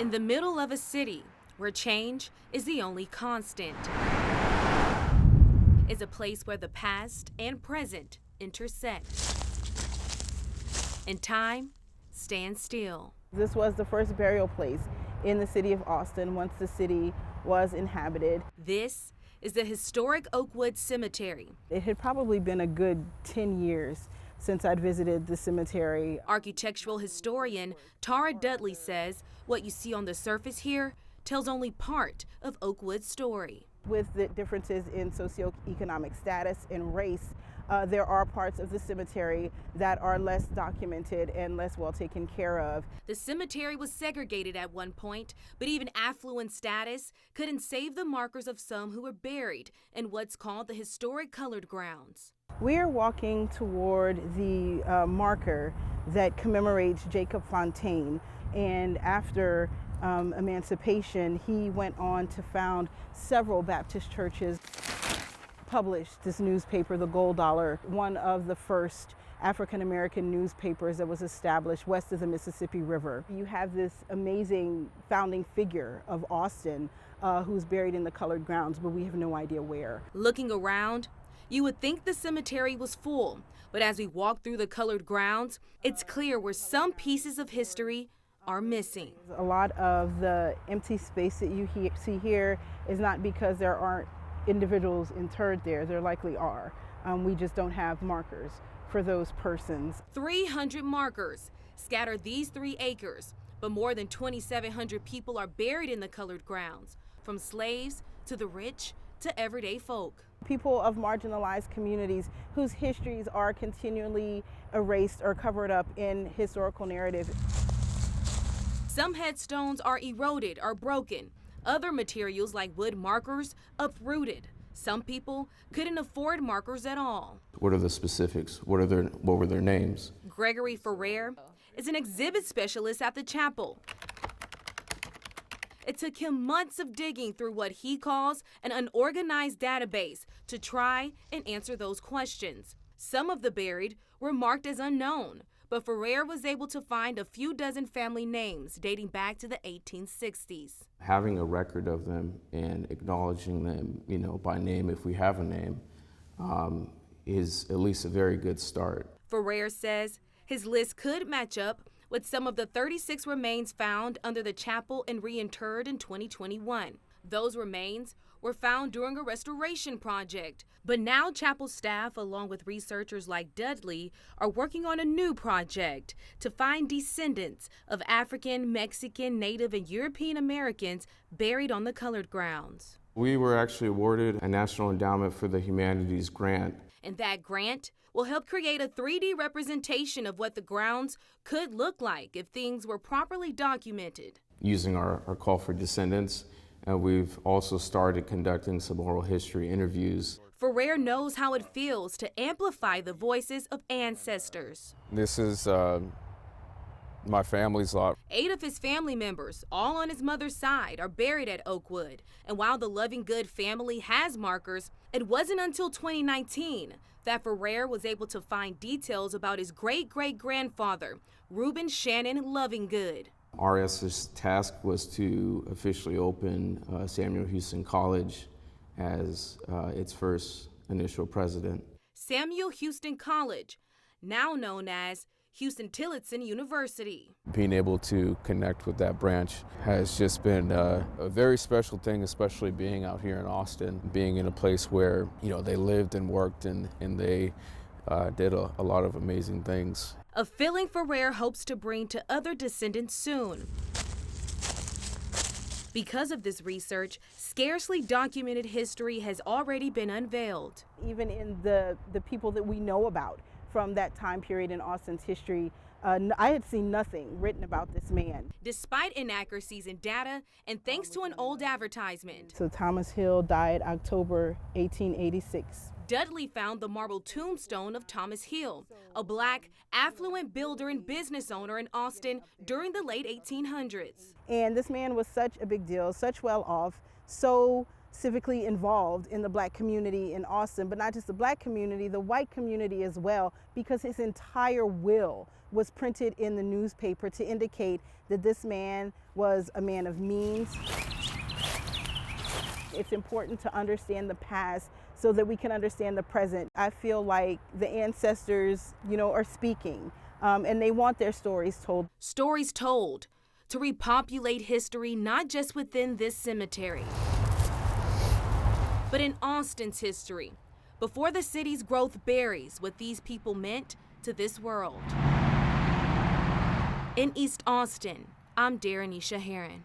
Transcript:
In the middle of a city where change is the only constant, is a place where the past and present intersect, and time stands still. This was the first burial place in the city of Austin once the city was inhabited. This is the historic Oakwood Cemetery. It had probably been a good 10 years since I'd visited the cemetery. Architectural historian Tara Dudley says what you see on the surface here tells only part of Oakwood's story. With the differences in socioeconomic status and race, there are parts of the cemetery that are less documented and less well taken care of. The cemetery was segregated at one point, but even affluent status couldn't save the markers of some who were buried in what's called the historic colored grounds. We are walking toward the marker that commemorates Jacob Fontaine, and after emancipation, he went on to found several Baptist churches, published this newspaper, the Gold Dollar, one of the first African-American newspapers that was established west of the Mississippi River. You have this amazing founding figure of Austin who's buried in the colored grounds, but we have no idea where. Looking around, you would think the cemetery was full, but as we walk through the colored grounds, it's clear where some pieces of history are missing. A lot of the empty space that you see here is not because there aren't individuals interred there. There likely are. We just don't have markers for those persons. 300 markers scatter these 3 acres, but more than 2,700 people are buried in the colored grounds, from slaves to the rich to everyday folk. People of marginalized communities whose histories are continually erased or covered up in historical narrative. Some headstones are eroded or broken. Other materials like wood markers uprooted. Some people couldn't afford markers at all. What are the specifics? What were their names? Gregory Ferrer is an exhibit specialist at the chapel. It took him months of digging through what he calls an unorganized database to try and answer those questions. Some of the buried were marked as unknown, but Ferrer was able to find a few dozen family names dating back to the 1860s. Having a record of them and acknowledging them, by name if we have a name, is at least a very good start. Ferrer says his list could match up with some of the 36 remains found under the chapel and reinterred in 2021. Those remains were found during a restoration project, but now chapel staff, along with researchers like Dudley, are working on a new project to find descendants of African, Mexican, Native, and European Americans buried on the colored grounds. We were actually awarded a National Endowment for the Humanities grant. And that grant will help create a 3D representation of what the grounds could look like if things were properly documented. Using our call for descendants, we've also started conducting some oral history interviews. Ferrer knows how it feels to amplify the voices of ancestors. This is my family's lot. 8 of his family members, all on his mother's side, are buried at Oakwood. And while the Loving Good family has markers, it wasn't until 2019 that Ferrer was able to find details about his great-great-grandfather, Reuben Shannon Lovingood. RS's task was to officially open Samuel Houston College as its first initial president. Samuel Houston College, now known as Houston-Tillotson University. Being able to connect with that branch has just been a very special thing, especially being out here in Austin, being in a place where, they lived and worked and they did a lot of amazing things. A feeling Ferrer hopes to bring to other descendants soon. Because of this research, scarcely documented history has already been unveiled. Even in the people that we know about from that time period in Austin's history, I had seen nothing written about this man. Despite inaccuracies in data and thanks to an old advertisement. So Thomas Hill died October 1886. Dudley found the marble tombstone of Thomas Hill, a Black, affluent builder and business owner in Austin during the late 1800s. And this man was such a big deal, such well off, so civically involved in the Black community in Austin, but not just the Black community, the white community as well, because his entire will was printed in the newspaper to indicate that this man was a man of means. It's important to understand the past so that we can understand the present. I feel like the ancestors, are speaking, and they want their stories told. Stories told to repopulate history, not just within this cemetery, but in Austin's history, before the city's growth buries what these people meant to this world. In East Austin, I'm Darrenisha Heron.